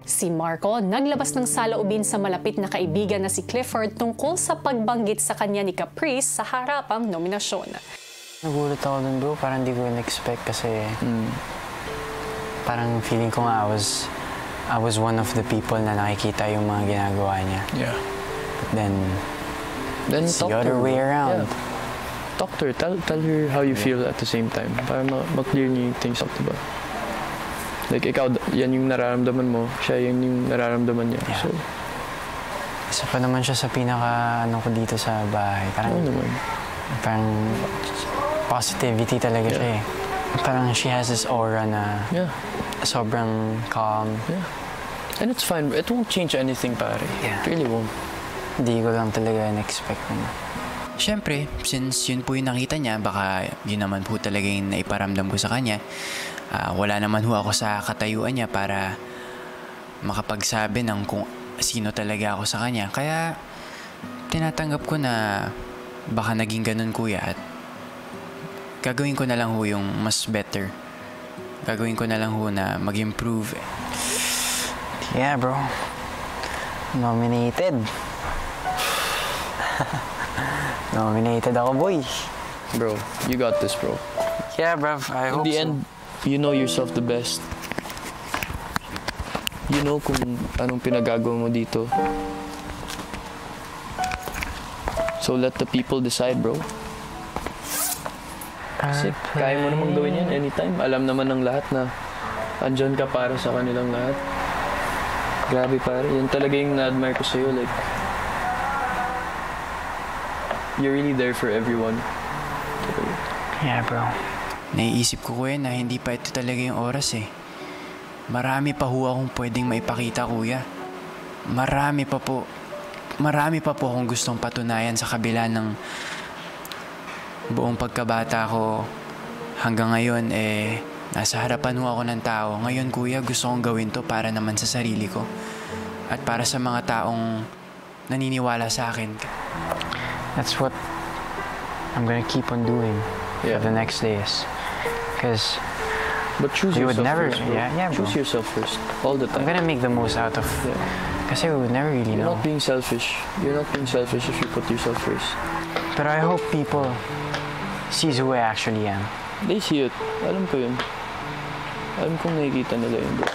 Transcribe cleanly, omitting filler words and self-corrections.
Si Marco naglabas ng saloobin sa malapit na kaibigan na si Clifford tungkol sa pagbanggit sa kanya ni Caprice sa harapang nominasyon. Nagulat ako dun, bro. Parang di ko in-expect kasi parang feeling ko nga I was one of the people na nakikita yung mga ginagawa niya. Yeah. But then it's the other way around. Yeah. Talk to her. Tell her how you feel at the same time. Para ma-clear niyo yung things up, diba? Like, ikaw, yan yung nararamdaman mo. Siya yan yung nararamdaman niya. Yeah. So, isa pa naman siya sa pinaka-ano ko dito sa bahay. Parang positivity talaga siya eh. Parang she has this aura na sobrang calm. Yeah. And it's fine. It won't change anything, pare. Yeah. It really won't. Hindi ko lang talaga in-expect na. Siyempre, since yun po yung nakita niya, baka yun naman po talaga yung naiparamdam ko sa kanya. Wala naman ho ako sa katayuan niya para makapagsabi ng kung sino talaga ako sa kanya. Kaya tinatanggap ko na baka naging ganun, kuya, at gagawin ko na lang ho yung mas better. Gagawin ko na lang ho na mag-improve. Yeah, bro. Nominated. Nominated ako, boy. Bro, you got this, bro. Yeah, bruv. I hope so. In the end, you know yourself the best. You know kung anong pinagagawa mo dito. So let the people decide, bro. Kasi kaya mo namang gawin yan anytime. Alam naman ng lahat na andyan ka para sa kanilang lahat. Grabe, pare. Yan talaga yung na-admire ko sa'yo. Like, you're really there for everyone. Yeah, bro. Naiisip ko, kuya, na hindi pa ito talaga yung oras eh. Marami pa ho akong pwedeng maipakita, kuya. Marami pa po akong gustong patunayan sa kabila ng buong pagkabata ko. Hanggang ngayon, nasa harapan ho ako ng tao. Ngayon, kuya, gusto kong gawin to para naman sa sarili ko. At para sa mga taong naniniwala sa akin. That's what I'm gonna keep on doing for the next days. Because but choose you yourself would never, first, bro. yeah, bro. Choose yourself first, all the time. I'm gonna make the most out of. Kasi we would never really You're know. not being selfish. You're not being selfish if you put yourself first. But I hope people sees who I actually am. They see it. Alam ko yun. Alam kong nakikita nila yun, bro.